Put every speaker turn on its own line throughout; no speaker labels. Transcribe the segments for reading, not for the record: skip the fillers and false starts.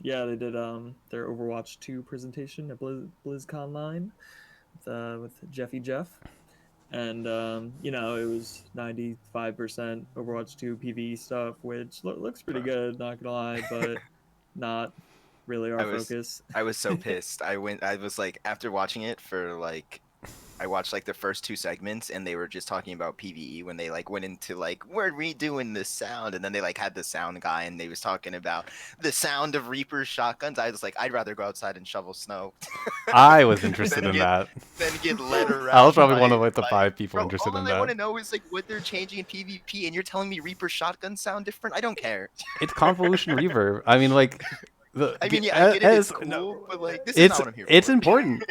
Yeah, they did their Overwatch 2 presentation at BlizzConline with Jeffy Jeff. And it was 95% Overwatch 2 PvE stuff, which looks pretty good, not gonna lie, but not really
I
our
was
focus.
I was so pissed. I was like after watching it for I watched like the first two segments and they were just talking about PvE when they like went into like we're redoing the sound and then they like had the sound guy and they was talking about the sound of Reaper's shotguns. I was like, I'd rather go outside and shovel snow
I was interested
than
in
get
that.
led
I was
around
probably one of
by
like the 5 people
bro.
interested
All
in
I want
that.
to know is like what they're changing in PvP and you're telling me Reaper's shotguns sound different. I don't care.
It's convolution reverb. I mean, like
I mean, yeah, I get it. It's
as
cool,
no,
but like this is not
it's
what I'm here
it's
for.
important.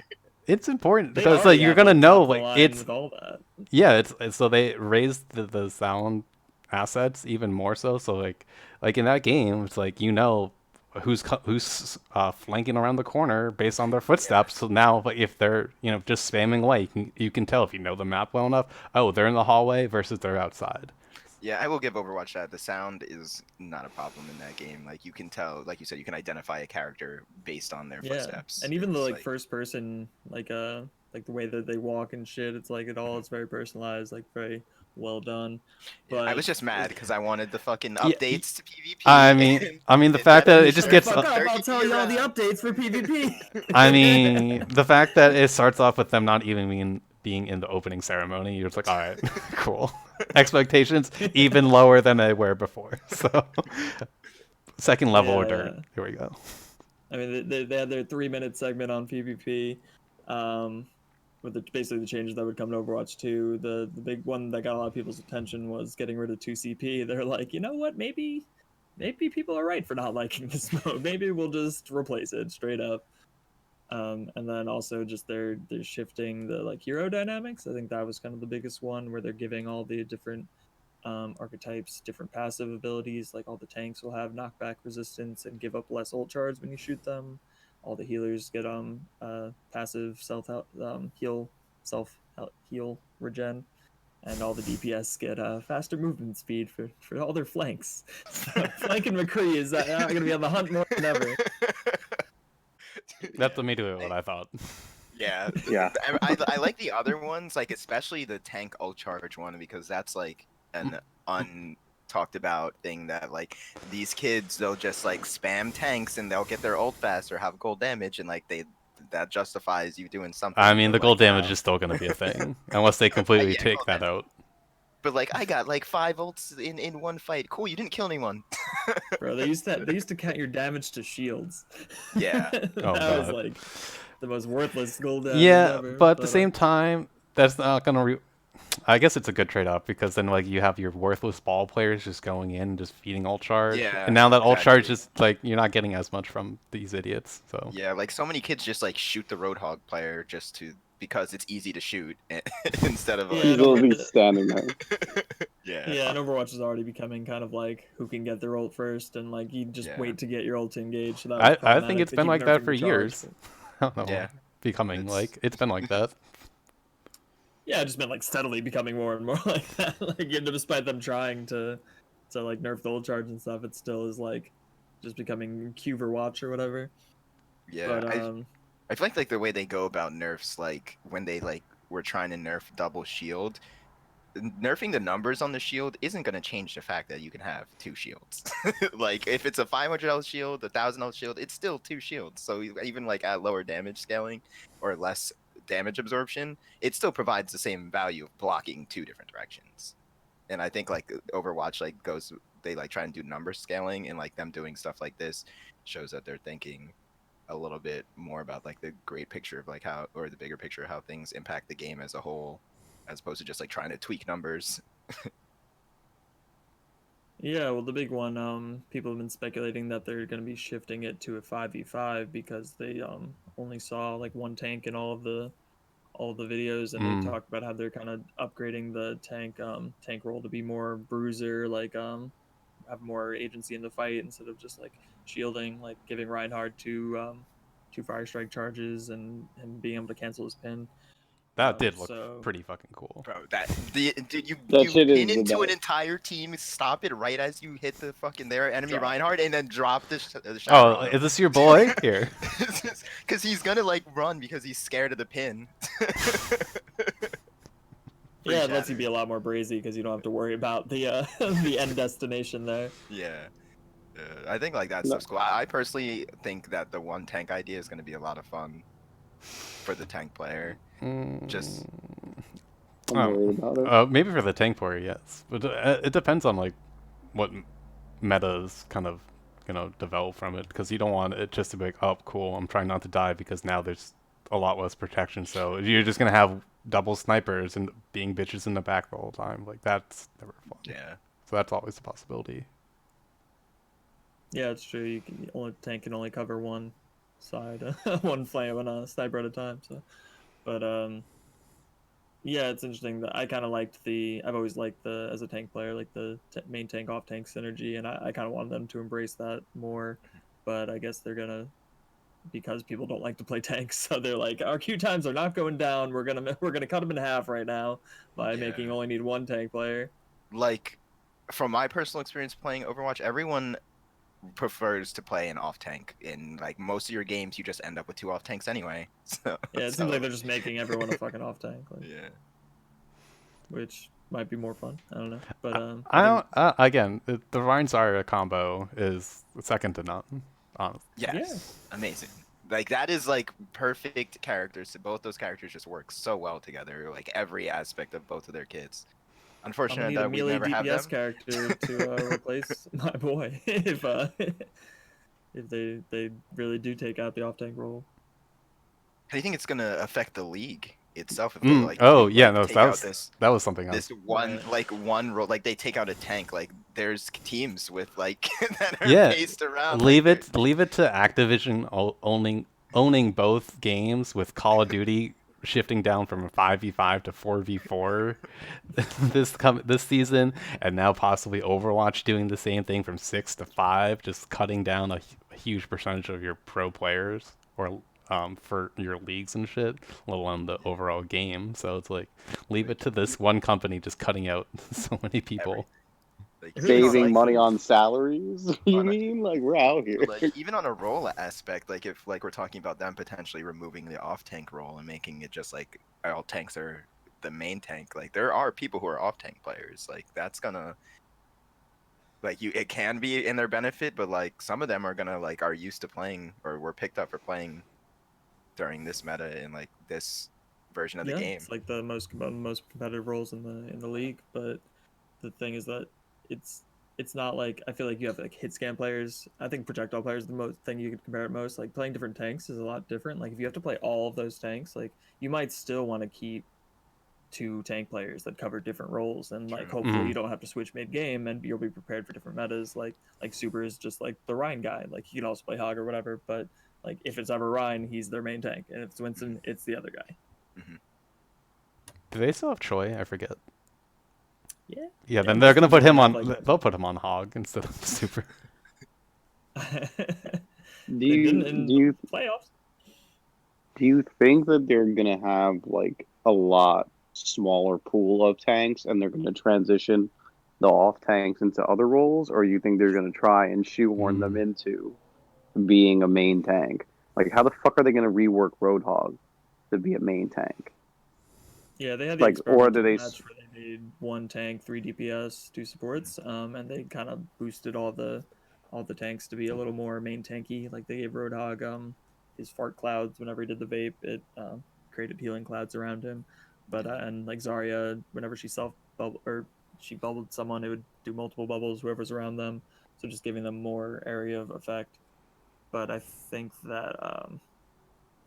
It's important
They
because like
already
you're
have
gonna
like
know
top of the
like
line
it's
with all that.
yeah it's so they raised the sound assets even more so. So like in that game, it's like who's flanking around the corner based on their
Yeah.
footsteps. So now, like, if they're just spamming away, you can tell if you know the map well enough. Oh, they're in the hallway versus they're outside.
Yeah, I will give Overwatch that. The sound is not a problem in that game. Like you can tell, like you said, you can identify a character based on their
Yeah,
footsteps.
and even the
It's
like
like,
first person like the way that they walk and shit, it's like
mhm.
it's very personalized, like very well done.
Yeah, I
But
was just mad because I wanted the fucking
Yeah,
updates to
I
PvP,
mean,
and
I mean the fact
that
that
then you
it
only
just
shut the
gets.
shows
fuck up. I'll
30
tell you all the
around.
updates for PvP.
I mean, the fact that it starts off with them not even being in the opening ceremony, you're just like, all right, cool. Expectations even lower than they were before. So, second level
Yeah,
order.
yeah.
Here we go.
I mean, they had their 3 minute segment on PvP, um, with basically the changes that would come to Overwatch 2. The big one that got a lot of people's attention was getting rid of 2 CP. They're like, you know what? Maybe people are right for not liking this mode. Maybe we'll just replace it straight up. And then also just they're shifting the like hero dynamics. I think that was kind of the biggest one where they're giving all the different archetypes different passive abilities. Like all the tanks will have knockback resistance and give up less ult charge when you shoot them. All the healers get passive self heal regen, and all the DPS get faster movement speed for all their flanks. So flanking McCree is going to be on the hunt more than ever.
Yeah,
That's immediately what I thought.
yeah.
Yeah.
I like the other ones, like especially the tank ult charge one because that's like an untalked about thing that like these kids they'll just like spam tanks and they'll get their ult fast or have gold damage and like they that justifies you doing
I
something.
mean,
But
the gold
like
damage is still going to be a thing unless they completely
yeah,
take
gold
that
damage.
out.
But like I got like 5 ults in one fight. Cool, you didn't kill anyone.
Bro, they used to count your damage to shields.
Yeah.
Oh
That was
god.
like the most worthless gold damage
Yeah,
ever.
but at the
But
same time, that's not going to I guess it's a good trade-off because then like you have your worthless ball players just going in and just feeding all charge, and
Yeah,
now that all charge
exactly.
is like you're not getting as much from these idiots. So
Yeah, like so many kids just like shoot the Roadhog player just to because it's easy to shoot instead of
yeah,
like
and
He's
over
always standing there.
yeah,
yeah, and Overwatch is already becoming kind of like who can get their ult first, and like you just
yeah,
wait to get your ult to engage. So that was
I think
problematic.
it's
They
been
keep
like that
nerfing
for
the charge.
years.
But
I don't know,
yeah.
becoming
It's
like it's been like that.
yeah, it just been like steadily becoming more and more like that. Like despite them trying to like nerf the ult charge and stuff, it still is like just becoming Cuver Watch or whatever.
yeah.
But
I feel like the way they go about nerfs, like when they like were trying to nerf double shield, nerfing the numbers on the shield isn't going to change the fact that you can have two shields. Like if it's a 500 shield, 1,000 shield, it's still two shields. So even like at lower damage scaling or less damage absorption, it still provides the same value of blocking two different directions. And I think like Overwatch like goes they like try and do number scaling and like them doing stuff like this shows that they're thinking a little bit more about like the great picture of like how or the bigger picture of how things impact the game as a whole as opposed to just like trying to tweak numbers.
yeah, well, the big one, people have been speculating that they're going to be shifting it to a 5v5 because they only saw like one tank in all of the videos, and they
Mm.
talked about how they're kind of upgrading the tank role to be more bruiser, like have more agency in the fight instead of just like shielding, like giving Reinhardt two fire strike charges and being able to cancel his pin.
That did look
So
pretty fucking cool.
Bro, did you
shit is
pin
the
into an
best.
entire team, stop it right as you hit the fucking their enemy Reinhardt, and then drop the
Oh,
shadow on him?
is this your boy? Here.
Because he's gonna like run because he's scared of the pin.
yeah, it lets you be a lot more brazy because you don't have to worry about the the end destination there.
Yeah. I think like that's so cool. I personally think that the one tank idea is going to be a lot of fun for the tank player. Just
I'm worried about it.
Maybe for the tank player, yes, but it depends on like what metas kind of develop from it, because you don't want it just to be like, oh cool, I'm trying not to die, because now there's a lot less protection, so you're just gonna have double snipers and being bitches in the back the whole time. Like that's never fun.
yeah.
So that's always a possibility.
Yeah, it's true. Tank can only cover one side, one flame and a sniper at a time. So, but yeah, it's interesting that I kind of liked I've always liked as a tank player, like the main tank off tank synergy, and I kind of wanted them to embrace that more. But I guess they're gonna, because people don't like to play tanks, so they're like, our queue times are not going down. We're gonna cut them in half right now by making you only need one tank player.
Like, from my personal experience playing Overwatch, everyone prefers to play an off tank. In like most of your games, you just end up with 2 off tanks anyway. So
yeah, it seems like they're just making everyone a fucking off tank. Like,
yeah,
which might be more fun. I don't know, but
I don't. Again, the Ryan Zarya combo is second to none. Honestly.
yes, amazing. Like that is like perfect characters. Both those characters just work so well together. Like every aspect of both of their kits. Unfortunate that we never have them.
DPS character to replace my boy if they really do take out the off tank role.
How do you think it's gonna affect the league itself if
that was something else.
This one role, like they take out a tank, like there's teams with like that are based around.
Leave it to Activision owning both games, with Call of Duty shifting down from 5v5 to 4v4 this season, and now possibly Overwatch doing the same thing from 6 to 5, just cutting down a huge percentage of your pro players, or for your leagues and shit, let alone the overall game. So it's like, leave it to this one company just cutting out so many people.
Like,
saving money on salaries? You mean? Like, we're out here.
Like, even on a role aspect, like if like we're talking about them potentially removing the off tank role and making it just like all tanks are the main tank. Like there are people who are off tank players. Like that's gonna, like, it can be in their benefit, but like some of them are gonna like are used to playing or were picked up for playing during this meta in like this version of the game.
It's like the most competitive roles in the league. But the thing is that it's not like, I feel like you have like hit scan players. I think projectile players is the most thing you could compare it most. Like playing different tanks is a lot different. Like if you have to play all of those tanks, like you might still want to keep 2 tank players that cover different roles, and like hopefully you don't have to switch mid game, and you'll be prepared for different metas. Like Super is just like the Ryan guy. Like he can also play Hog or whatever, but like if it's ever Ryan, he's their main tank, and if it's Winston, it's the other guy.
Do they still have Choi? I forget.
Yeah,
then they're gonna put him on. They'll put him on Hog instead of Super.
Do you
playoffs?
Do you think that they're gonna have like a lot smaller pool of tanks, and they're gonna transition the off tanks into other roles, or you think they're gonna try and shoehorn them into being a main tank? Like, how the fuck are they gonna rework Roadhog to be a main tank?
Yeah, they had the
like, or do they?
Match where they made 1 tank, 3 DPS, 2 supports, and they kind of boosted all the tanks to be a little more main tanky. Like they gave Roadhog his fart clouds whenever he did the vape. It created healing clouds around him. But and like Zarya, whenever she she bubbled someone, it would do multiple bubbles, whoever's around them. So just giving them more area of effect. But I think that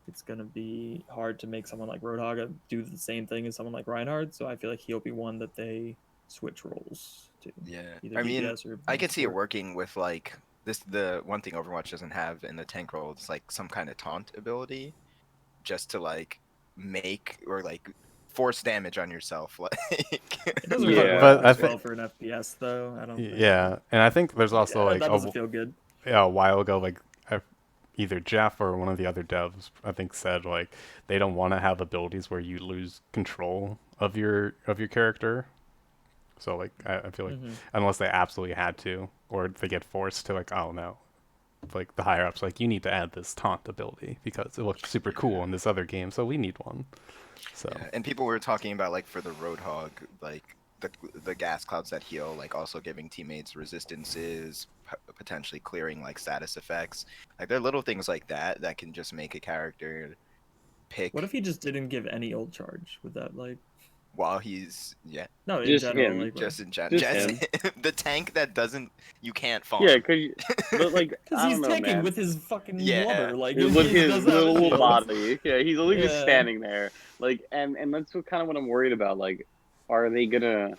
it's going to be hard to make someone like Roadhog do the same thing as someone like Reinhardt. So I feel like he'll be one that they switch roles to.
Yeah,
I mean,
I could see it working with like this. The one thing Overwatch doesn't have in the tank role is like some kind of taunt ability, just to like make or like force damage on yourself. Like
it doesn't really work as well for an FPS though. I don't.
Yeah, and I think there's also like
that doesn't feel good.
Yeah, a while ago, like either Jeff or one of the other devs, I think, said like they don't want to have abilities where you lose control of your character. So like I feel like
Hmm.
unless they absolutely had to, or they get forced to, like, oh no, like the higher ups like you need to add this taunt ability because it looks super cool
Yeah.
in this other game, so we need one. So
Yeah, and people were talking about like for the Roadhog, like the gas clouds that heal, like also giving teammates resistances, potentially clearing like status effects. Like there are little things like that that can just make a character
What
pick
if he just didn't give any ult charge? Would that like
while he's yeah,
no in
Just
general
him.
like
just in general,
Just
just
him.
the tank that doesn't you can't
Yeah,
farm.
but like
because
I
he's
don't know,
tanking
man.
with his fucking
Yeah,
blubber like
With
he
his
does have a
little
shield.
body, yeah, he's only just
Yeah.
standing there. Like, and that's what kind of what I'm worried about. Like, are they gonna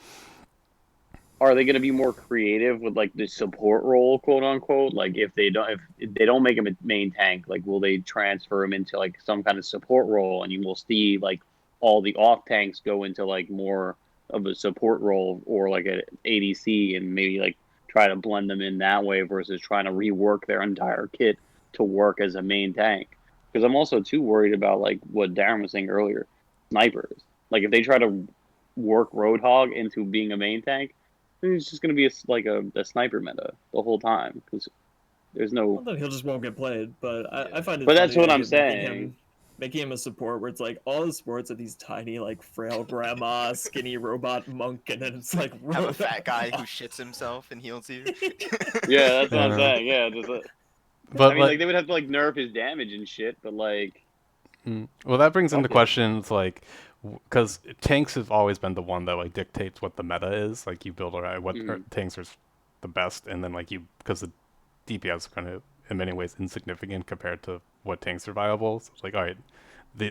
are they gonna be more creative with like the support role, quote unquote? Like, if they don't make him a main tank, like, will they transfer him into like some kind of support role, and you will see like all the off tanks go into like more of a support role or like an ADC, and maybe like try to blend them in that way versus trying to rework their entire kit to work as a main tank. Because I'm also too worried about like what Darren was saying earlier, snipers. Like if they try to work Roadhog into being a main tank, it's just going to be a sniper meta the whole time because there's no.
Well, then he'll just won't get played. But I
yeah.
find it
But
funny
that's
the
what
idea
I'm
of
saying.
making him a support where it's like all the supports are these tiny like frail grandma skinny robot monk, and then it's like
Have a fat guy who shits himself and heals you.
Yeah, that's what I'm
yeah,
saying. Yeah, I
but
mean,
like
like they would have to like nerf his damage and shit, but like,
well, that brings into
fuck it.
questions like, because tanks have always been the one that like dictates what the meta is. Like you build around what
Mm-hmm.
tanks are the best, and then like you, because the DPS are kind of in many ways insignificant compared to what tanks are viable. So it's like, all right,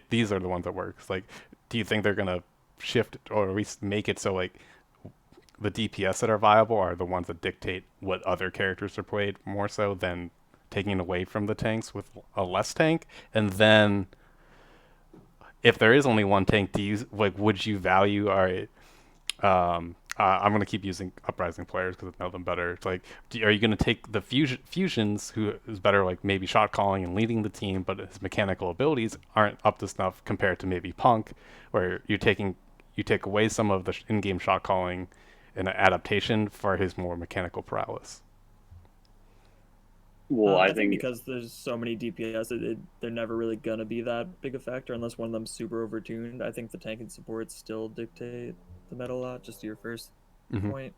these are the ones that work. It's like, do you think they're gonna shift or at least make it so like the DPS that are viable are the ones that dictate what other characters are played more so than taking away from the tanks with a less tank? And then if there is only one tank, do you like would you value, all right, I'm going to keep using Uprising players because I know them better. It's like, are you going to take the fusions, who is better, like maybe shot calling and leading the team, but his mechanical abilities aren't up to snuff compared to maybe Punk, where you take away some of the in-game shot calling and adaptation for his more mechanical prowess.
Well, I
I think
think
because there's so many DPS, they're never really gonna be that big a factor unless one of them's super overtuned. I think the tank and supports still dictate the meta a lot. Just to your first
Mm-hmm.
point,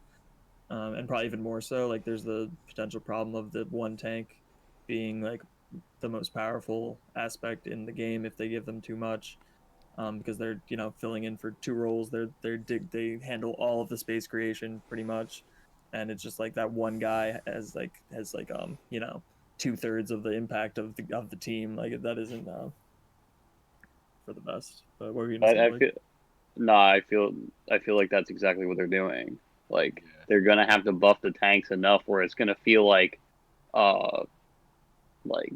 and probably even more so. Like there's the potential problem of the one tank being like the most powerful aspect in the game if they give them too much, because they're filling in for two roles. They handle all of the space creation pretty much, and it's just like that one guy has 2/3 of the impact of the team. Like that isn't for the best. But what were you gonna say,
I
Blake?
feel nah. I feel like that's exactly what they're doing. Like
Yeah.
they're gonna have to buff the tanks enough where it's gonna feel uh like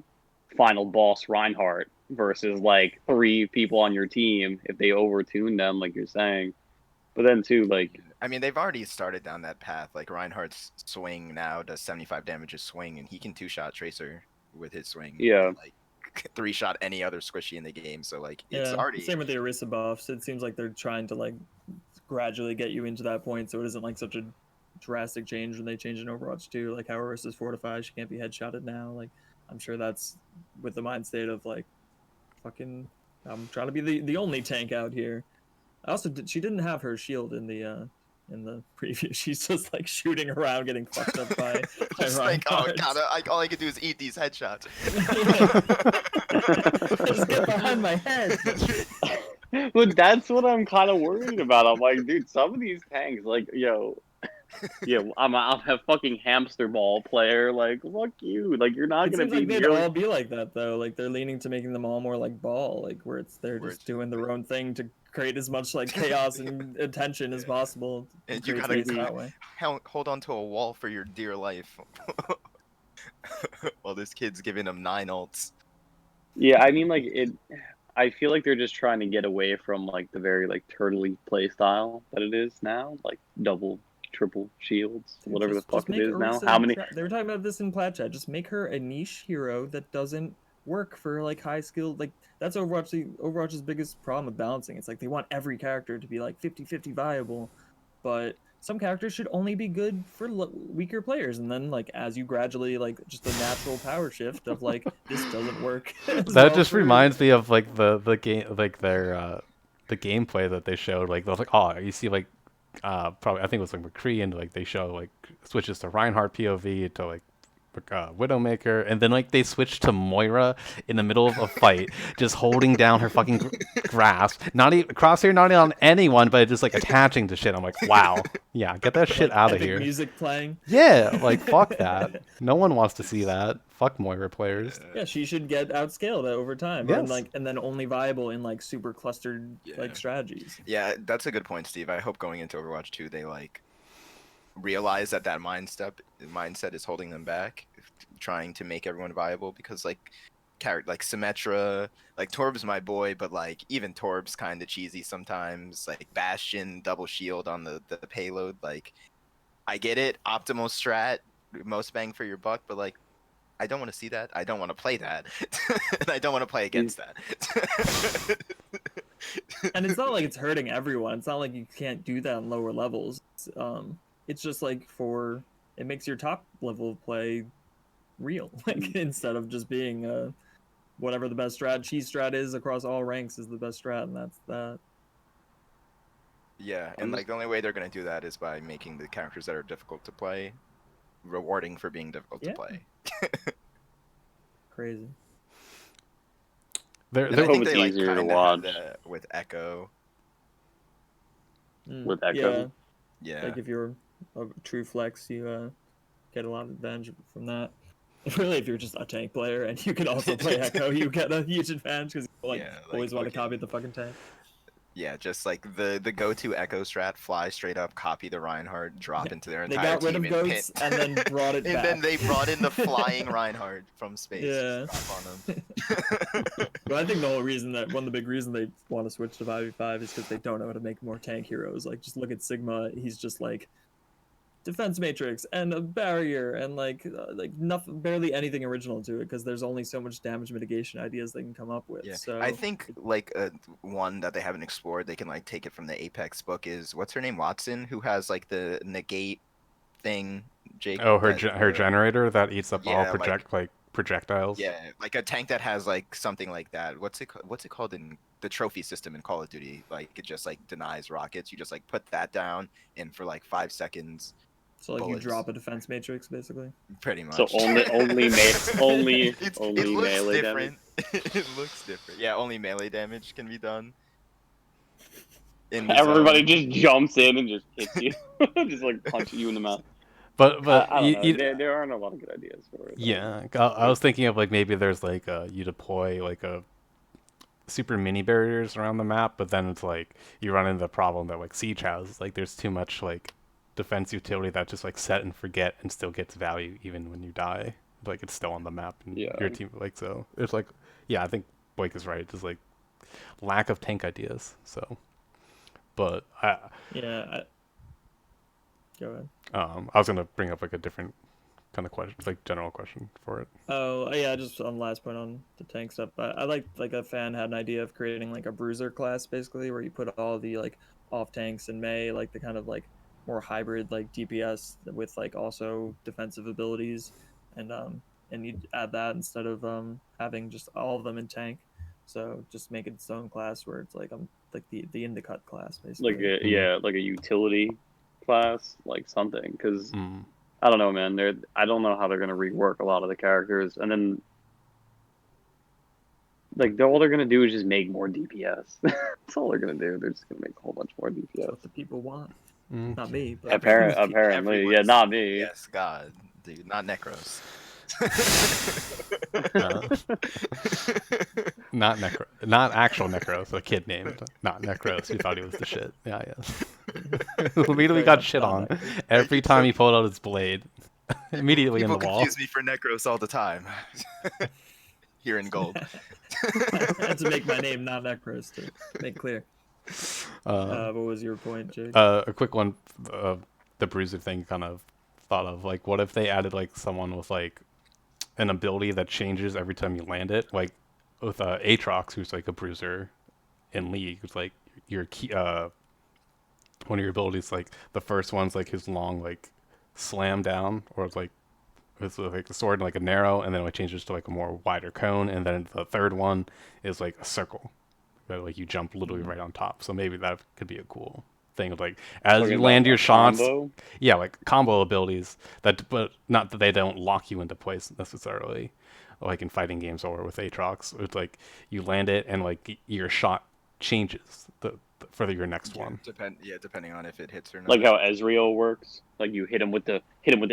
final boss Reinhardt versus like three people on your team if they overtune them, like you're saying. But then too, like
I mean, they've already started down that path. Like Reinhardt's swing now does 75 damage a swing, and he can two-shot Tracer with his swing,
yeah,
and like three-shot any other squishy in the game. So like it's
Yeah,
already
same with the Orisa buffs. It seems like they're trying to like gradually get you into that point, so it isn't like such a drastic change when they change in Overwatch 2. Like how Orisa's fortified, she can't be headshotted now. Like I'm sure that's with the mind state of like fucking I'm trying to be the only tank out here. She didn't have her shield in the preview. She's just like shooting around, getting fucked up by
just like, oh
Reinhardt.
god, all I can do is eat these headshots.
Just get behind my head.
but that's what I'm kind of worried about. I'm like, dude, some of these tanks, like, yo, yeah, I'm a fucking hamster ball player. Like, fuck you. Like, you're not
It
gonna
seems
be
like they'd
nearly.
all be like that though. Like they're leaning to making them all more like ball, like where they're
Where
just
it's
doing
like,
their own thing to create as much like chaos and attention as
yeah,
possible and
and you
create
gotta
space that way.
hold on to a wall for your dear life. While this kid's giving him 9 ults.
Yeah, I mean, like it. I feel like they're just trying to get away from like the very like turtley play style that it is now, like double triple shields, whatever the fuck it
make
is now.
Orisa
How many?
They were talking about this in Plat Chat. Just make her a niche hero that doesn't work for like high skill. Like that's Overwatch's biggest problem with balancing. It's like they want every character to be like 50-50 viable, but some characters should only be good for weaker players, and then like as you gradually like just a natural power shift of like this doesn't work.
That just reminds me of like the game, like their the gameplay that they showed. Like they was like, oh, you see like probably I think it was like McCree, and like they show like switches to Reinhardt POV to like Widowmaker, and then like they switched to Moira in the middle of a fight, just holding down her fucking grasp, not even crosshair, not even on anyone, but just like attaching to shit. I'm like, wow, yeah, get that shit out of here.
Music playing.
Yeah, like fuck that. No one wants to see that. Fuck Moira players.
Yeah, she should get outscaled over time,
yes.
and then only viable in like super clustered like strategies.
Yeah, that's a good point, Steve. I hope going into Overwatch 2 they like realize that mindset is holding them back, trying to make everyone viable, because like like Symmetra, like Torb's my boy, but like even Torb's kind of cheesy sometimes. Like Bastion double shield on the payload, like I get it, optimal strat, most bang for your buck, but like I don't want to see that. I don't want to play that. And I don't want to play against that.
And it's not like it's hurting everyone. It's not like you can't do that on lower levels. It's just like it makes your top level of play real, like instead of just being whatever the best cheese strat is across all ranks is the best strat, and that's that.
Yeah, and like the only way they're gonna do that is by making the characters that are difficult to play rewarding for being difficult to play.
Crazy.
I think they like kind of have that with Echo.
With Echo,
yeah.
Like if you're a true flex, you get a lot of advantage from that. Really, if you're just a tank player and you can also play Echo, you get a huge advantage because always want to copy the fucking tank.
Yeah, just like the go-to Echo strat, fly straight up, copy the Reinhardt, drop into their entire team.
They got rid of goats and then brought it back.
And then they brought in the flying Reinhardt from space.
Yeah.
Drop on them.
But I think the whole reason one of the big reasons they want to switch to 5v5 is because they don't know how to make more tank heroes. Like, just look at Sigma. He's just like defense matrix and a barrier and like nothing, barely anything original to it, because there's only so much damage mitigation ideas they can come up with.
Yeah.
So
I think like one that they haven't explored, they can like take it from the Apex book, is what's her name, Watson, who has like the negate thing. Jake.
Oh, her generator that eats up all
like
projectiles.
Yeah, like a tank that has like something like that. What's it called in the trophy system in Call of Duty? Like it just like denies rockets. You just like put that down, and for like 5 seconds.
So like bullets. You drop a defense matrix, basically.
Pretty much.
So only melee
different.
damage.
It looks different. Yeah, only melee damage can be done.
Everybody just jumps in and just hits you, just like punches you in the mouth.
But
I don't know. There aren't a lot of good ideas for it.
Yeah, I was thinking of like maybe there's like you deploy like a super mini barriers around the map, but then it's like you run into the problem that like Siege has. Like there's too much like defense utility that just like set and forget and still gets value even when you die. Like it's still on the map and your team like, so it's like, yeah, I think Blake is right. It's like lack of tank ideas. So, but go ahead. I was gonna bring up like a different kind of question, like general question for it.
Oh yeah, just on the last point on the tank stuff. I like a fan had an idea of creating like a bruiser class, basically, where you put all the like off tanks and Mei, like the kind of like more hybrid like DPS with like also defensive abilities, and you add that instead of having just all of them in tank. So just make it its own class where it's like like the Indicut class, basically.
Like a utility class, like something, because I don't know, man. I don't know how they're gonna rework a lot of the characters, and then like all they're gonna do is just make more DPS. That's all they're gonna do. They're just gonna make a whole bunch more DPS. That's
what the people want. Not me. But
apparently, yeah, not me.
Yes, God, dude, not Necros.
Not actual Necros, a kid named not Necros who thought he was the shit. Yeah. Immediately got shit on every time he pulled out his blade. Immediately
People
in the wall.
People confuse me for Necros all the time. Here in gold.
I had to make my name not Necros to make clear. What was your point, Jake?
A quick one. the bruiser thing kind of thought of. Like, what if they added like someone with like an ability that changes every time you land it, like with Aatrox, who's like a bruiser in League. It's like your key, one of your abilities, like the first one's like his long like slam down, or it's like like a sword and like a narrow, and then it changes to like a more wider cone, and then the third one is like a circle, that like you jump literally right on top. So maybe that could be a cool thing. Like as
Talking
you
about
land your
a
shots,
combo?
yeah, like combo abilities that, but not that they don't lock you into place necessarily, like in fighting games or with Aatrox. It's like you land it and like your shot changes for your next one.
Depending on if it hits or not.
Like how Ezreal works. Like you hit him with the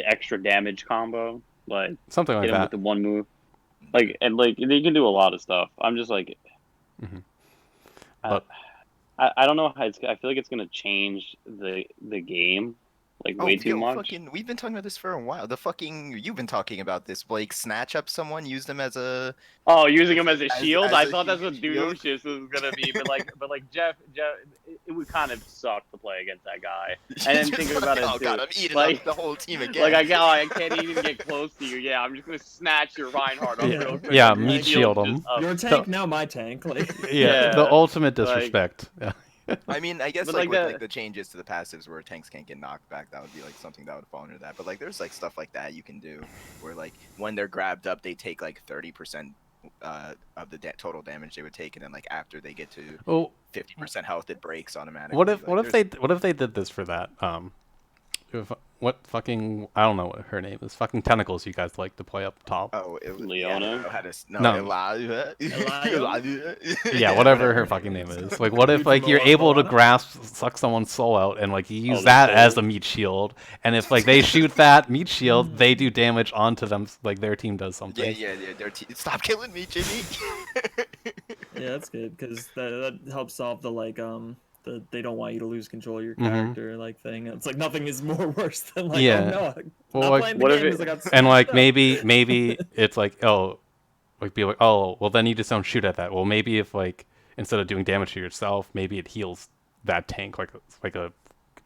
extra damage combo. Like
Something like
hit him
that.
with the one move. Like and like they can do a lot of stuff. I'm just like,
But
I don't know how it's. I feel like it's gonna change the game like way too much.
Fucking, we've been talking about this for a while. You've been talking about this, Blake. Snatch up someone, use them as a.
Oh, using him as a shield.
as
I
a
thought that's what
shield.
Doomshift was gonna be, but like Jeff, it would kind of suck to play against that guy. And then think about it too.
Oh god, I'm eating
like,
up the whole team again.
Like I can't even get close to you. Yeah, I'm just gonna snatch your Reinhardt up real quick.
Yeah,
and
meat shield him.
Your tank, now my tank. Like,
yeah, the ultimate disrespect.
Like, I mean, I guess
like
with the changes to the passives where tanks can't get knocked back, that would be like something that would fall under that. But like, there's like stuff like that you can do, where like when they're grabbed up, they take like 30% of the total damage they would take, and then like after they get to 50% health, it breaks automatically.
What if they did this for that? What fucking, I don't know what her name is. Fucking Tentacles you guys like to play up top.
Oh, it was
Leona?
Yeah, whatever her fucking name is. Like, what if like you're able to suck someone's soul out, and like you use that as a meat shield, and if like they shoot that meat shield, they do damage onto them, like their team does something.
Yeah. Stop killing me, Jimmy.
Yeah, that's good because that helps solve the like they don't want you to lose control of your character like thing. It's like nothing is more worse than like, oh no,
well,
not
like,
playing the game because I got
and like
up.
maybe it's like, oh, like be like, oh, well then you just don't shoot at that. Well, maybe if like instead of doing damage to yourself, maybe it heals that tank like a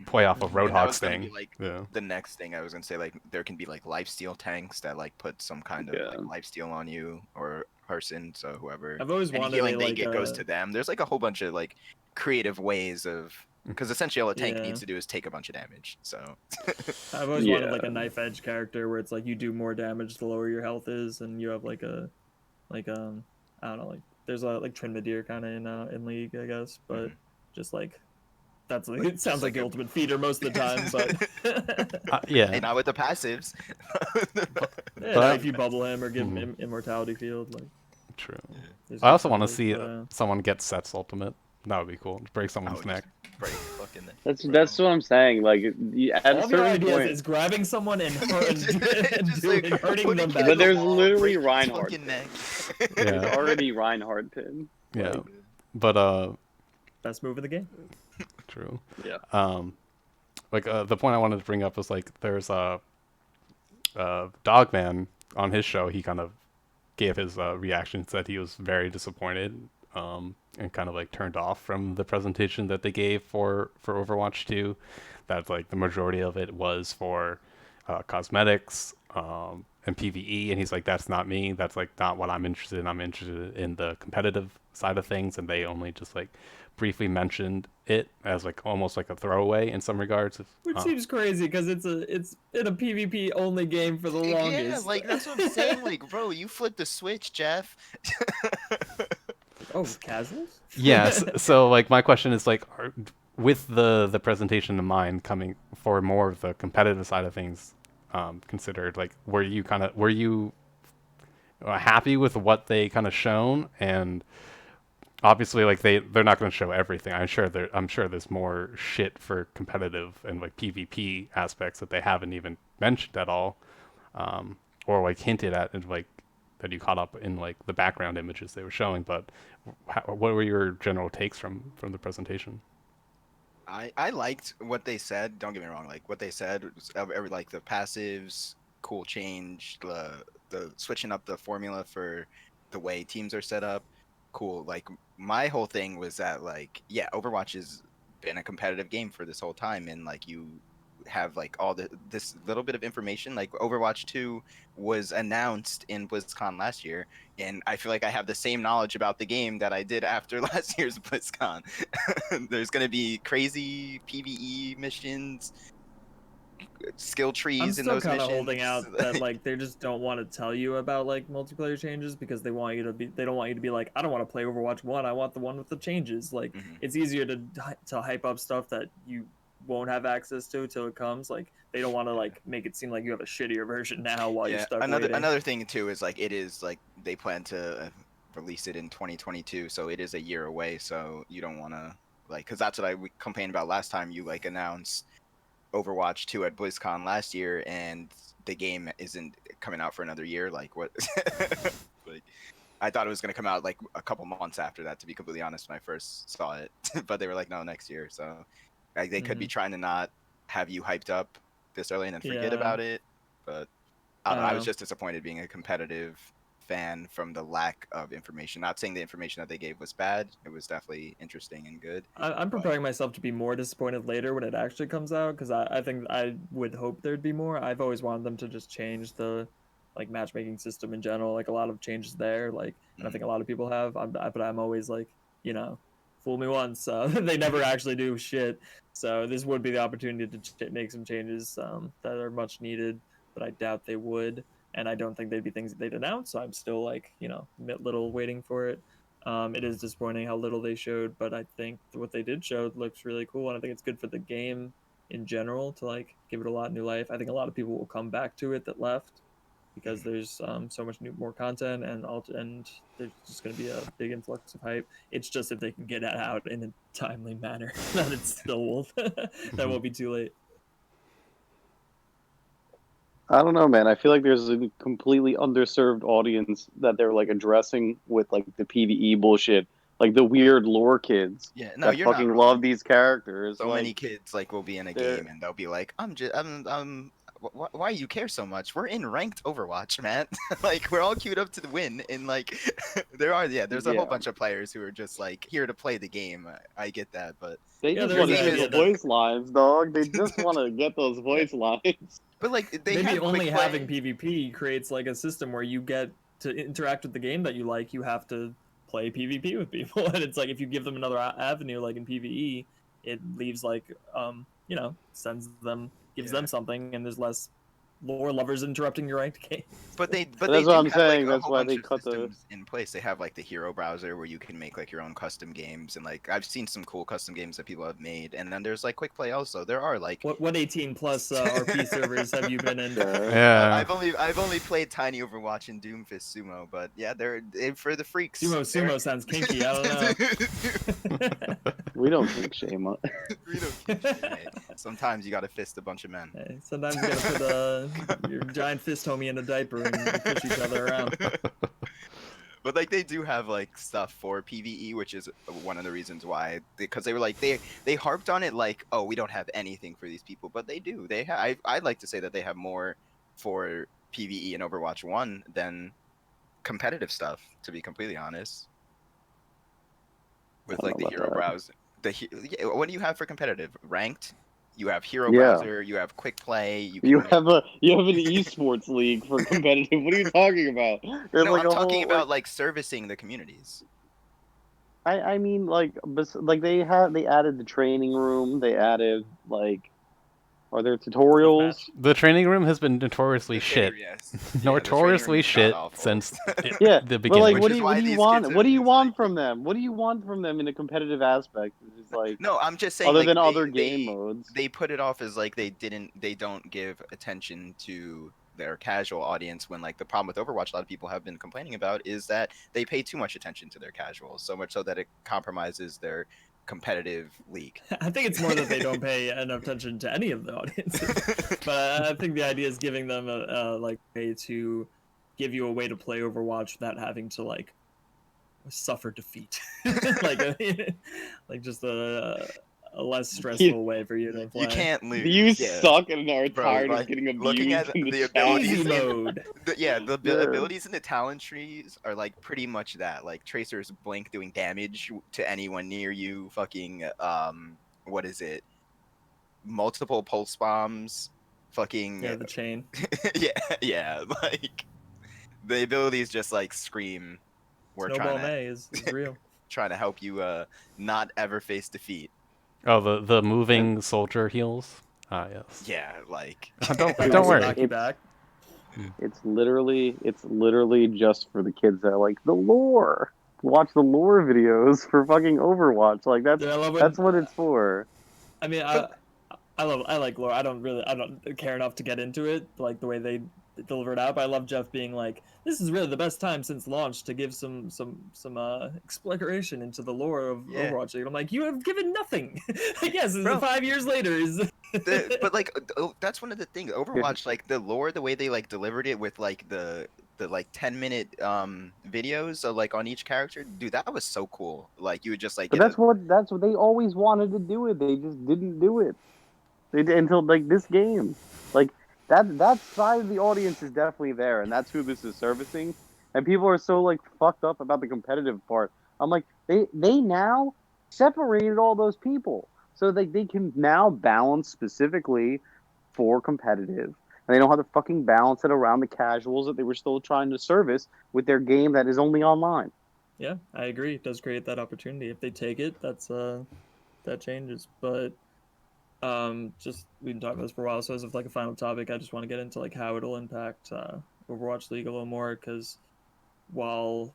play off of Roadhog's thing.
Like, the next thing I was gonna say, like there can be like lifesteal tanks that like put some kind of like lifesteal on you or person, so whoever.
I've always wanted
healing they
like,
get goes to them. There's like a whole bunch of like creative ways of, because essentially all a tank needs to do is take a bunch of damage. So
I've always wanted like a knife edge character where it's like you do more damage the lower your health is, and you have like a I don't know, like there's a like Trinmedeer kind of in League, I guess, but just like that's like, it sounds like the ultimate feeder most of the time, but
yeah,
not with the passives.
But if you bubble him or give him immortality field, like
true. I also want to see someone get Set's ultimate. That would be cool. Break someone's neck.
Break fucking neck.
That's what I'm saying. Like at a certain point,
is grabbing someone and hurting them back.
But there's literally Reinhardt.
There's
already Reinhardt pin.
Yeah, but
best move of the game.
True.
Yeah.
Like the point I wanted to bring up was like there's Dogman on his show. He kind of gave his reaction, said he was very disappointed and kind of like turned off from the presentation that they gave for Overwatch 2. That like the majority of it was for cosmetics and PvE, and he's like, that's not me. That's like not what I'm interested in. I'm interested in the competitive side of things, and they only just like briefly mentioned it as like almost like a throwaway in some regards.
Which seems crazy because it's in a PvP only game for the longest.
Yeah, like that's what I'm saying. Like, bro, you flipped the switch, Jeff.
Oh, casuals?
Yes. So like my question is like, with the presentation in mind, coming for more of the competitive side of things considered, like were you happy with what they kind of shown? And obviously like they're not going to show everything. I'm sure there's more shit for competitive and like PvP aspects that they haven't even mentioned at all, or like hinted at, and like that you caught up in like the background images they were showing. But what were your general takes from the presentation?
I liked what they said. Don't get me wrong. Like what they said was like the passives, cool change, the switching up the formula for the way teams are set up. Cool. Like my whole thing was that like, yeah, Overwatch has been a competitive game for this whole time, and like you have like all this little bit of information. Like Overwatch 2 was announced in BlizzCon last year, and I feel like I have the same knowledge about the game that I did after last year's BlizzCon. There's going to be crazy PvE missions, skill
I'm
trees in
still
those
kind of
missions.
holding out that like they just don't want to tell you about like multiplayer changes because they don't want you to be like, I don't want to play Overwatch 1, I want the one with the changes. Like it's easier to hype up stuff that you won't have access to till it comes. Like they don't want to like make it seem like you have a shittier version now while you're stuck waiting.
Another thing too is like it is like they plan to release it in 2022, so it is a year away. So you don't want to like, because that's what I complained about last time you like announced Overwatch 2 at BlizzCon last year, and the game isn't coming out for another year. Like what? Like I thought it was gonna come out like a couple months after that, to be completely honest, when I first saw it. But they were like, no, next year. So like, they could be trying to not have you hyped up this early and then forget about it. But I don't know. I was just disappointed being a competitive fan from the lack of information. Not saying the information that they gave was bad. It was definitely interesting and good.
I'm preparing myself to be more disappointed later when it actually comes out, because I think I would hope there'd be more. I've always wanted them to just change the like matchmaking system in general, like a lot of changes there. Like, and I think a lot of people have. But I'm always like, fool me once. They never actually do shit. So this would be the opportunity to make some changes that are much needed, but I doubt they would. And I don't think they'd be things that they'd announce. So I'm still like, little waiting for it. It is disappointing how little they showed, but I think what they did show looks really cool, and I think it's good for the game in general to like give it a lot of new life. I think a lot of people will come back to it that left because there's so much more content, and there's just going to be a big influx of hype. It's just if they can get it out in a timely manner, that it's still that won't be too late.
I don't know, man. I feel like there's a completely underserved audience that they're like addressing with like the PvE bullshit, like the weird lore kids.
Yeah, no,
that
you're
fucking
not
love these characters.
So
like,
many kids like will be in a game and they'll be like, why you care so much? We're in ranked Overwatch, man. Like we're all queued up to the win, and like there's a whole bunch of players who are just like here to play the game. I get that, but
they just want to hear the voice lines, dog. They just want to get those voice lines.
But like
maybe only having PvP creates like a system where you get to interact with the game that you like. You have to play PvP with people, and it's like if you give them another avenue, like in PvE, it leaves like gives them something, and there's less lore lovers interrupting your ranked game.
But
that's what I'm saying. That's why they cut
systems in place. They have like the hero browser where you can make like your own custom games, and like I've seen some cool custom games that people have made. And then there's like quick play also. There are like
what 18 plus RP servers have you been in?
Yeah,
I've only played Tiny Overwatch and Doomfist Sumo, but yeah, they're for the freaks.
Sumo sounds kinky. I don't know.
We don't kink shame.
We don't kink shame, mate. Sometimes you gotta fist a bunch of men.
Hey, sometimes you gotta put your giant fist homie in a diaper and push each other around.
But like they do have like stuff for PvE, which is one of the reasons why, because they were like they harped on it like, oh, we don't have anything for these people, but they do. They have. I'd like to say that they have more for PvE in Overwatch 1 than competitive stuff, to be completely honest. With like the hero browser, what do you have for competitive? Ranked. You have hero browser. You have quick play. You have
an esports league for competitive. What are you talking about?
No, like I'm talking about like servicing the communities.
I mean like they added the training room. They added like, are there tutorials?
The training room has been notoriously shit. Notoriously shit since the beginning.
But like, what do you want? What do you want from them? What do you want from them in a competitive aspect? It's like,
no, I'm just saying.
Other
like,
than other game modes,
they put it off as like they don't give attention to their casual audience. When like the problem with Overwatch, a lot of people have been complaining about is that they pay too much attention to their casuals, so much so that it compromises their competitive league.
I think it's more that they don't pay enough attention to any of the audiences. But I think the idea is giving them a way to give you a way to play Overwatch without having to like suffer defeat, like just a less stressful way for you to play.
You can't lose.
You suck and are tired of getting abused.
Looking at
in
the abilities
mode.
The abilities in the talent trees are like pretty much that. Like Tracer's blink doing damage to anyone near you. Fucking what is it? multiple pulse bombs, fucking
Yeah, the chain.
yeah, like the abilities just like scream. We're
Snowball May is real.
trying to help you not ever face defeat.
Oh, the
And
moving soldier heals. Ah, yes.
Yeah, like
Don't
They
don't
also
worry.
knock you back.
it's literally just for the kids that are like the lore. Watch the lore videos for fucking Overwatch. Like
Yeah, I love
that's
when.
what it's for.
I mean, I like lore. I don't care enough to get into it, like the way they deliver it out. But I love Jeff being like, "This is really the best time since launch to give some exploration into the lore of
yeah,
Overwatch." And I'm like, "You have given nothing." Yes,
bro.
5 years later is.
But like that's one of the things Overwatch, like the lore, the way they like delivered it with like the like 10-minute videos so like on each character, dude, that was so cool. Like you would just like
But
get a
that's what they always wanted to do. It they just didn't do it. They did until like this game. Like that side of the audience is definitely there, and that's who this is servicing. And people are so like fucked up about the competitive part. I'm like they now separated all those people so they can now balance specifically for competitive. And they don't have to fucking balance it around the casuals that they were still trying to service with their game that is only online.
Yeah, I agree. It does create that opportunity. If they take it, that changes. But just we've been talking about this for a while, so as of like a final topic, I just want to get into like how it'll impact Overwatch League a little more, because while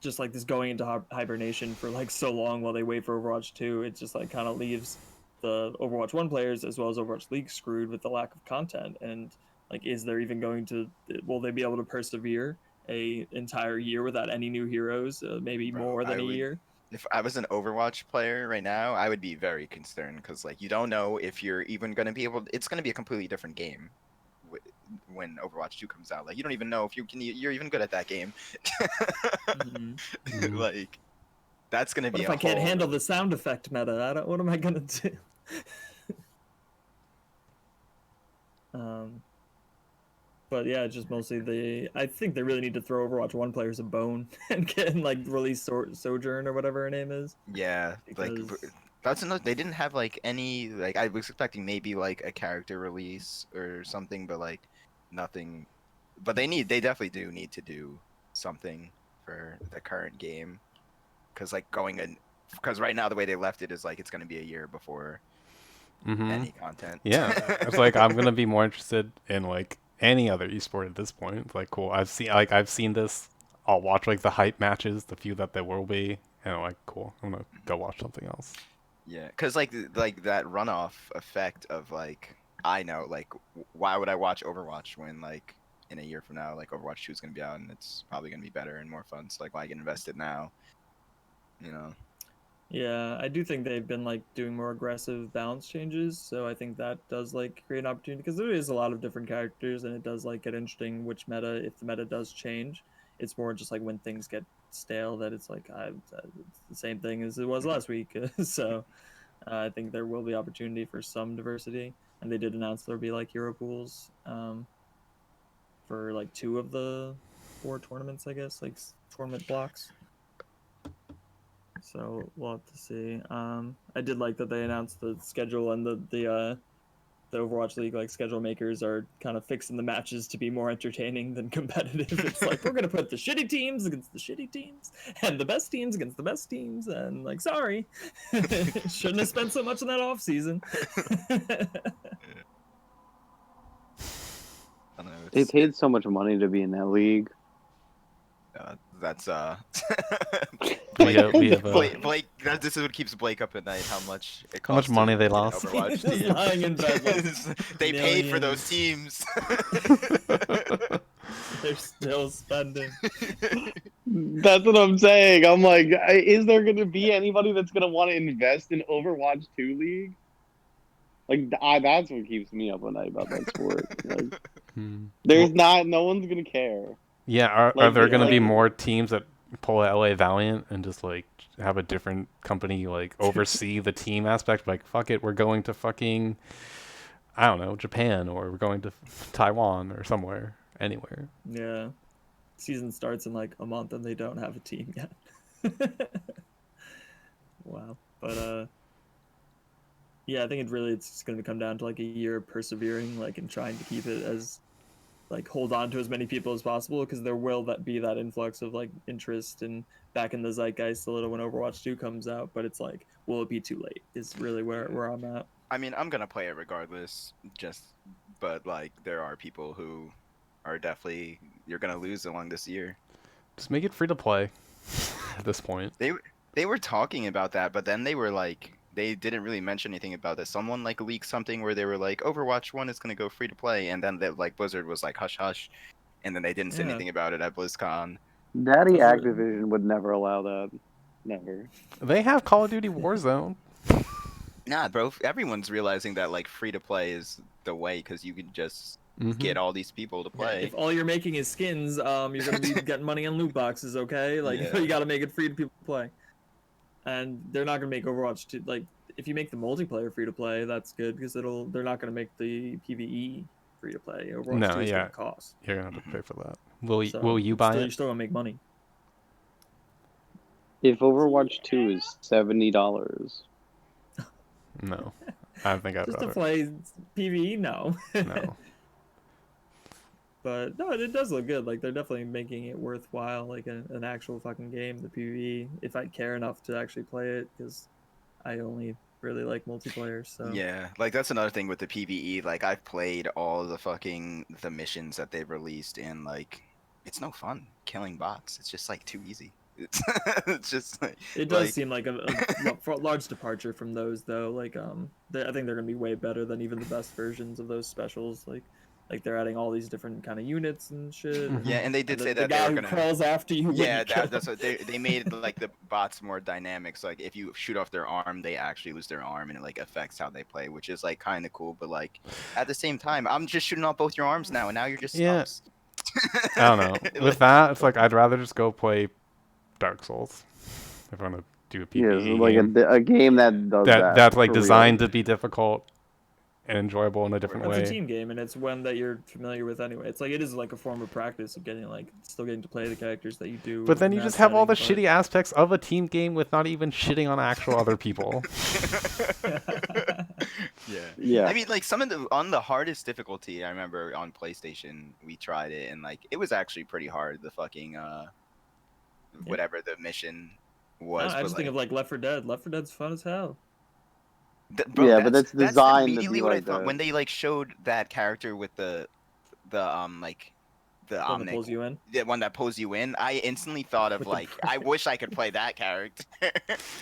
just like this going into hibernation for like so long while they wait for Overwatch 2, it just like kind of leaves the Overwatch 1 players as well as Overwatch League screwed with the lack of content. And like, is there even going to, will they be able to persevere a entire year without any new heroes, maybe
bro,
more
I
than a
would
year?
if I was an Overwatch player right now, I would be very concerned because like you don't know if you're even going to be able. It's going to be a completely different game when Overwatch 2 comes out. Like you don't even know if you're even good at that game.
Mm-hmm.
Like that's going to
What
be
if
a
I can't
whole.
handle the sound effect meta? What am I gonna do? um, but yeah, just mostly I think they really need to throw Overwatch 1 players a bone and get like release Sojourn or whatever her name is,
Yeah, like
because
that's another. They didn't have like any like I was expecting maybe like a character release or something, but like nothing. But they definitely do need to do something for the current game because like going in because right now the way they left it is like it's going to be a year before
Mm-hmm.
any content.
Yeah, it's like I'm gonna be more interested in like any other esport at this point. It's like cool. I've seen this. I'll watch like the hype matches, the few that there will be, and I'm like cool. I'm gonna go watch something else.
Yeah, because like that runoff effect of like I know like why would I watch Overwatch when like in a year from now like Overwatch 2 is gonna be out and it's probably gonna be better and more fun. So like why get invested now? You know?
yeah, I do think they've been like doing more aggressive balance changes, so I think that does like create an opportunity, because there is a lot of different characters, and it does like get interesting which meta, if the meta does change. It's more just like when things get stale that it's like it's the same thing as it was last week. So I think there will be opportunity for some diversity, and they did announce there'll be like hero pools for like 2 of the 4 tournaments, I guess, like tournament blocks. So we'll have to see. I did like that they announced the schedule, and the Overwatch League like schedule makers are kind of fixing the matches to be more entertaining than competitive. It's like we're gonna put the shitty teams against the shitty teams and the best teams against the best teams, and like sorry, shouldn't have spent so much on that off season.
I don't know.
They paid so much money to be in that league.
That's
We have
Blake. This is what keeps Blake up at night. How much it
how much
costs
money
to
they
get an
lost.
Overwatch
Just
team.
lying in bed like
They paid for those
millions.
teams.
They're still spending.
That's what I'm saying. I'm like, is there going to be anybody that's going to want to invest in Overwatch 2 League? Like, that's what keeps me up at night about that sport. Like, there's no one's going to care.
Yeah, are
Like,
there going to be
like,
more teams that pull LA Valiant and just like have a different company like oversee the team aspect? Like, fuck it, we're going to fucking I don't know, Japan, or we're going to Taiwan or somewhere, anywhere.
Yeah. Season starts in like a month and they don't have a team yet. Wow. But Yeah, I think it's going to come down to like a year of persevering, like, and trying to keep it as, like, hold on to as many people as possible, because there will be that influx of like interest and back in the zeitgeist a little when Overwatch 2 comes out. But it's like, will it be too late? Is really where I'm at.
I mean, I'm gonna play it regardless. But like, there are people who are definitely you're gonna lose along this year.
Just make it free to play at this point.
They were talking about that, but then they were like, they didn't really mention anything about this. Someone like leaked something where they were like, Overwatch 1 is gonna go free to play, and then like Blizzard was like, hush hush, and then they didn't say
Yeah.
anything about it at BlizzCon.
Daddy
Those are-
Activision would never allow that. Never.
They have Call of Duty Warzone.
Nah, bro, everyone's realizing that like free to play is the way, because you can just get all these people to play.
If all you're making is skins, you're gonna be getting money on loot boxes, okay? Like,
Yeah.
you gotta make it free to people to play. And they're not gonna make Overwatch 2, like, if you make the multiplayer free to play, that's good, because they're not gonna make the PvE free to play. Overwatch
No,
2 is
yeah.
gonna cost.
You're gonna have to pay for that. Will
So
Will you buy
You're
it?
still gonna make money.
If Overwatch 2 is $70,
No, I think I'd
Just to
rather.
play PvE, no.
No.
But no, it does look good. Like, they're definitely making it worthwhile, like an actual fucking game, the PvE. If I care enough to actually play it, because I only really like multiplayer. So
Yeah, like that's another thing with the PvE. Like, I've played all the missions that they've released, and like, it's no fun killing bots. It's just like too easy. It's just like,
it does seem like a large departure from those, though. Like, I think they're gonna be way better than even the best versions of those specials. Like they're adding all these different kind of units and shit.
Mhm.
Yeah, and they did
the,
say
the
that they
guy
were
who
gonna.
crawls after you.
Yeah,
when you kill
that's
him.
what they made like the bots more dynamic. So like, if you shoot off their arm, they actually lose their arm, and it like affects how they play, which is like kind of cool. But like, at the same time, I'm just shooting off both your arms now, and now you're just
Yeah.
stumps.
I don't know. With that, it's like I'd rather just go play Dark Souls if I'm gonna do a
yeah,
PvE
it's like
game.
a game that does that.
That's like
for real.
designed to be difficult and enjoyable in a different
It's a
way.
team game, and it's one that you're familiar with anyway. It's like, it is like a form of practice of still getting to play the characters that you do.
But then
in
you
that
just have all the
setting,
shitty aspects of a team game with not even shitting on actual other people.
Yeah.
Yeah.
I mean, like on the hardest difficulty, I remember on PlayStation we tried it, and like it was actually pretty hard. The fucking whatever the mission was.
I just think of like Left 4 Dead. Left 4 Dead's fun as hell.
Bro,
Yeah, but that's designed to
immediately
be
what
like
I thought
that.
when they like showed that character with the like the
One that pulls you in.
the one that pulls you in. I instantly thought of
With the
like, I wish I could play that character.
I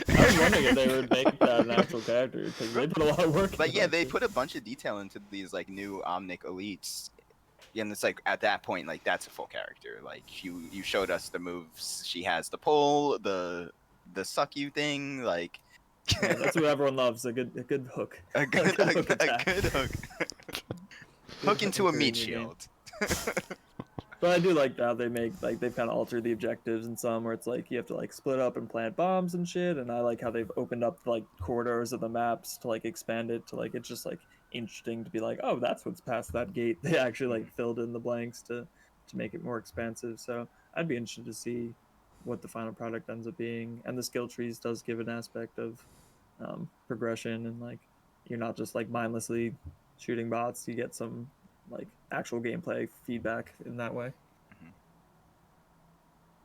was wondering if they would make that an actual character, because they put a lot of work.
But
into
yeah,
that
they
shit.
put a bunch of detail into these like new Omnic elites. And it's like at that point, like that's a full character. Like you showed us the moves. She has the pull, the suck you thing, like
Yeah, that's what everyone loves. A good hook.
a good
hook
a
attack.
good hook.
Good
Hook into a
hooker in
meat
your game.
shield.
But I do like how they make, like, they've kind of altered the objectives in some, where it's like you have to like split up and plant bombs and shit. And I like how they've opened up like corridors of the maps to like expand it to like, it's just like interesting to be like, oh, that's what's past that gate. They actually like filled in the blanks to make it more expansive. So I'd be interested to see what the final product ends up being. And the skill trees does give an aspect of progression, and like you're not just like mindlessly shooting bots. You get some like actual gameplay feedback in that way.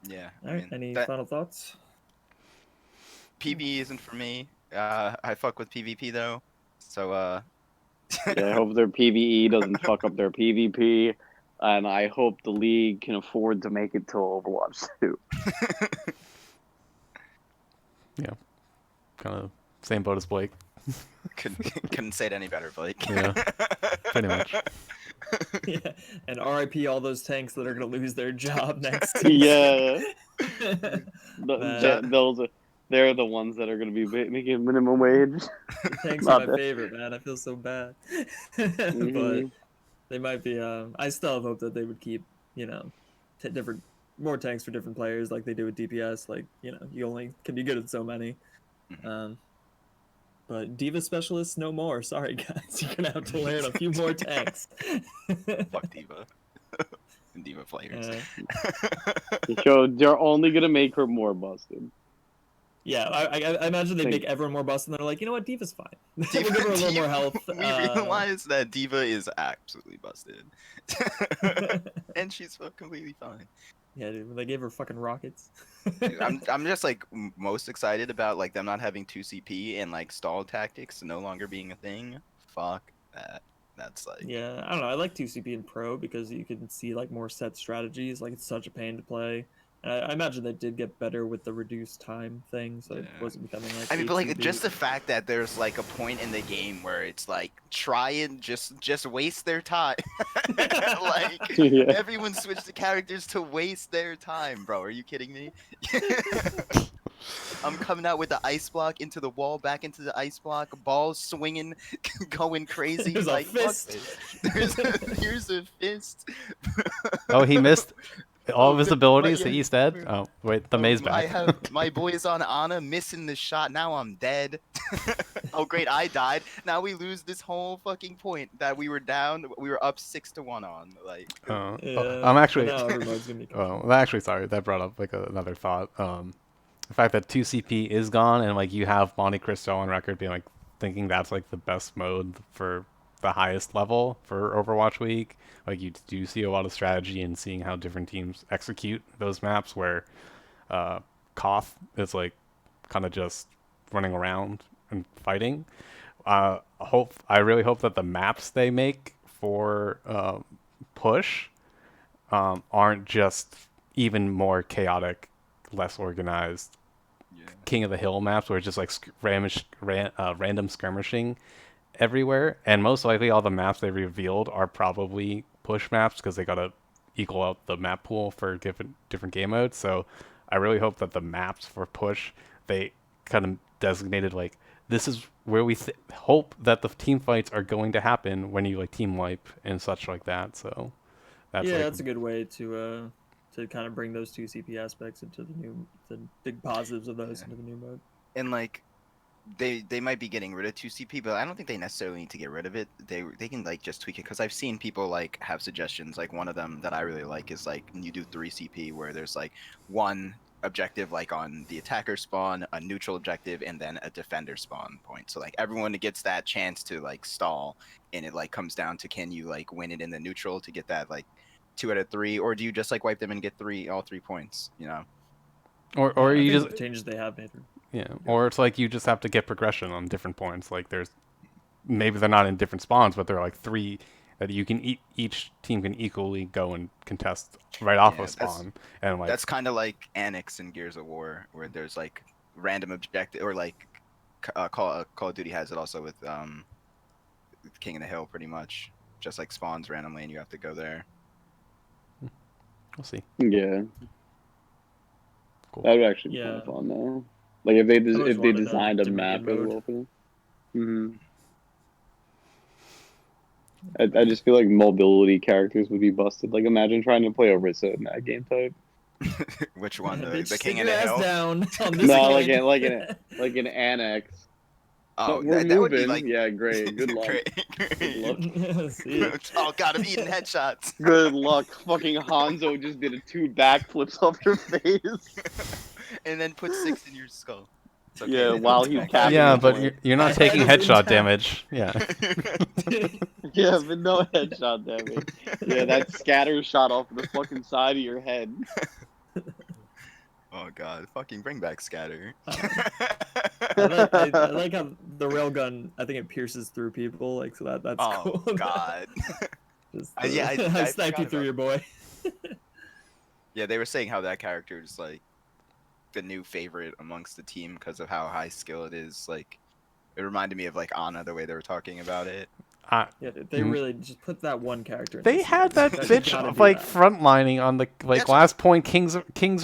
Yeah.
All
I
right.
mean,
Any
that
final thoughts?
PvE isn't for me. I fuck with PvP though. So
Yeah, I hope their PvE doesn't fuck up their PvP, and I hope the league can afford to make it till Overwatch 2.
Kind of same boat as Blake.
couldn't say it any better, Blake.
Yeah, pretty much.
Yeah. And RIP all those tanks that are gonna lose their job next season.
Yeah,
Man.
they're the ones that are going to be making minimum wage.
The tanks
Not
are my
that-
favorite, man. I feel so bad.
Mhm.
But they might be. I still have hope that they would keep, more tanks for different players, like they do with DPS. Like, you only can be good at so many. But Diva specialists, no more. Sorry, guys. You're gonna have to learn a few more tanks.
Fuck Diva. Diva players.
So they're only going to make her more busted.
Yeah, I imagine they make everyone more busted, and they're like, you know what, Diva's fine. We'll
Diva,
give her a little more health.
we realize that Diva is absolutely busted, and she's completely fine.
Yeah, dude, they gave her fucking rockets.
Dude, I'm just like most excited about like them not having 2 CP and like stall tactics no longer being a thing. Fuck that. That's like
Yeah, I don't know. I like 2CP in Pro because you can see like more set strategies. Like it's such a pain to play. I imagine they did get better with the reduced time thing, so it wasn't becoming like.
I mean, but like
8CP.
just the fact that there's like a point in the game where it's like try and just waste their time. Like everyone switched the characters to waste their time, bro. Are you kidding me? I'm coming out with the ice block into the wall, back into the ice block, balls swinging, going crazy.
There's
like,
a fist.
Here's a fist.
Oh, he missed all of his abilities. He's dead. Oh, wait, the maze back.
I have my boys on Ana missing the shot. Now I'm dead. Oh, great, I died. Now we lose this whole fucking point that we were down. We were up 6-1 on. Like,
I'm actually. Actually, sorry, that brought up like another thought. The fact that 2CP is gone and like you have Monte Cristo on record being like thinking that's like the best mode for the highest level for Overwatch League. Like you do see a lot of strategy in seeing how different teams execute those maps where Koth is like kind of just running around and fighting. I really hope that the maps they make for push aren't just even more chaotic, less organized King of the Hill maps where it's just like random skirmishing everywhere. And most likely all the maps they revealed are probably push maps because they gotta equal out the map pool for different game modes. So I really hope that the maps for push, they kind of designated like this is where we hope that the team fights are going to happen when you like team wipe and such like that. So that's
a good way to kind of bring those 2CP aspects into the big positives of those into the new mode.
And like they might be getting rid of 2CP, but I don't think they necessarily need to get rid of it. They can like just tweak it because I've seen people like have suggestions. Like one of them that I really like is like you do 3CP where there's like one objective like on the attacker spawn, a neutral objective, and then a defender spawn point. So like everyone gets that chance to like stall, and it like comes down to can you like win it in the neutral to get that like 2 out of 3, or do you just like wipe them and get all 3 points? You know,
or you just
the changes they have made.
Yeah, or it's like you just have to get progression on different points. Like there's maybe they're not in different spawns, but there are like 3 that you can each team can equally go and contest right off of spawn. And like
that's kind of like Annex in Gears of War, where there's like random objective, or like Call of Duty has it also with King of the Hill, pretty much just like spawns randomly and you have to go there.
We'll see.
Yeah.
Cool.
That would actually be kind of fun though. Like if they designed a map as well for them. Mm-hmm. I just feel like mobility characters would be busted. Like imagine trying to play Orisa in that game type.
Which one? The King of the Hill?
Down on this
no,
game.
like an Annex.
Oh,
but we're moving.
Like...
Yeah, great. Good luck.
Good luck. Oh god, I'm eating headshots.
Good luck. Fucking Hanzo just did 2 backflips off your face.
And then put 6 in your skull. Okay.
Yeah, while he's capping.
Yeah, but you're not taking headshot damage. Yeah.
Yeah, but no headshot damage. Yeah, that scatter shot off the fucking side of your head.
Oh god, fucking bring back scatter.
I like how the railgun, I think it pierces through people, like so that's cool.
Oh god.
I sniped you through your boy.
Yeah, they were saying how that character is like the new favorite amongst the team because of how high skill it is. Like it reminded me of like Ana, the way they were talking about it.
Yeah, they really just put that one character.
They had that bitch like frontlining on the like last point King's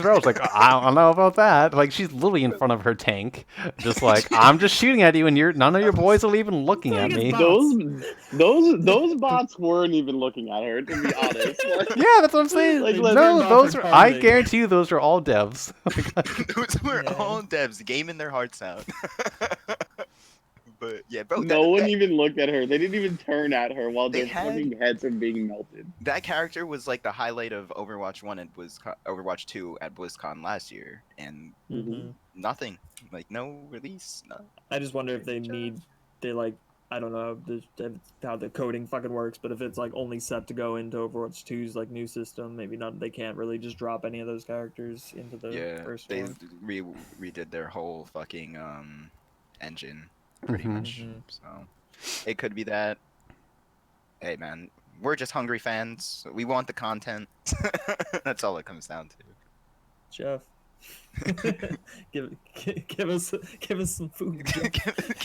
Row. Like I don't know about that. Like she's literally in front of her tank, just like I'm just shooting at you, and none of your boys are even looking at me.
Those bots weren't even looking at her, to be honest. Like,
yeah, that's what I'm saying. Like, no, those are. I guarantee you, those are all devs.
Those were all devs, gaming their hearts out. But yeah, bro,
No one even looked at her. They didn't even turn at her while
They
their fucking heads are being melted.
that character was like the highlight of Overwatch 1 and Overwatch 2 at BlizzCon last year, and
Mm-hmm.
nothing. Like no release. No.
I just wonder if they like, I don't know how the coding fucking works, but if it's like only set to go into Overwatch 2's like new system, maybe not. They can't really just drop any of those characters into the
Yeah,
first
they
one.
redid their whole fucking engine pretty much.
Mhm.
So it could be that. Hey man, we're just hungry fans. We want the content. That's all it comes down to.
Jeff, give us some food. Jeff.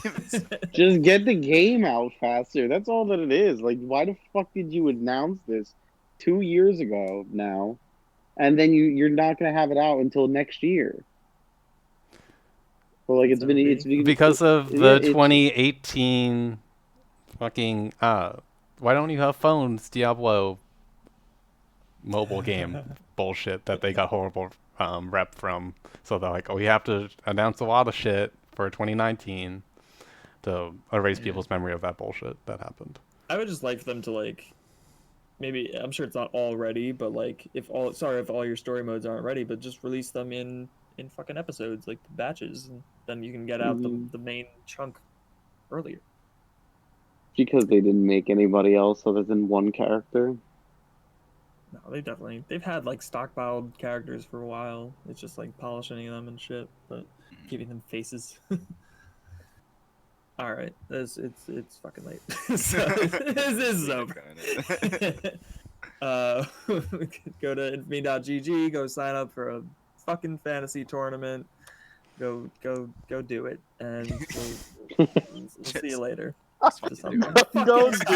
Give us-
Just get the game out faster. That's all that it is. Like, why the fuck did you announce this 2 years ago now, and then you're not gonna have it out until next year? Well, like it's
because of the
it's-
2018 fucking why don't you have phones Diablo mobile game bullshit that they got horrible rep from. So they're like, oh, we have to announce a lot of shit for 2019 to erase people's memory of that bullshit that happened.
I would just like for them to like, maybe, I'm sure it's not all ready, but like if all your story modes aren't ready, but just release them in fucking episodes, like batches, and then you can get out the main chunk earlier.
because they didn't make anybody else other than one character.
No, they've had like stockpiled characters for a while. It's just like polishing them and shit, but giving them faces. All right, it's fucking late. So this is over. Go to infamy.gg, go sign up for a fucking fantasy tournament. Go do it, and we'll see you later.
Go do it.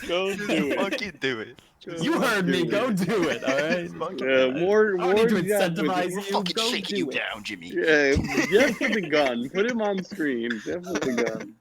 Go do it.
Fucking do it.
You heard me. Go do it. All right.
Yeah, more
I don't need to
Jeff with
incentivize
it.
you.
Fucking
Go
shaking
do
you
it.
down, Jimmy.
Yeah, Jeff with the gun. Put him on screen. Jeff with the gun.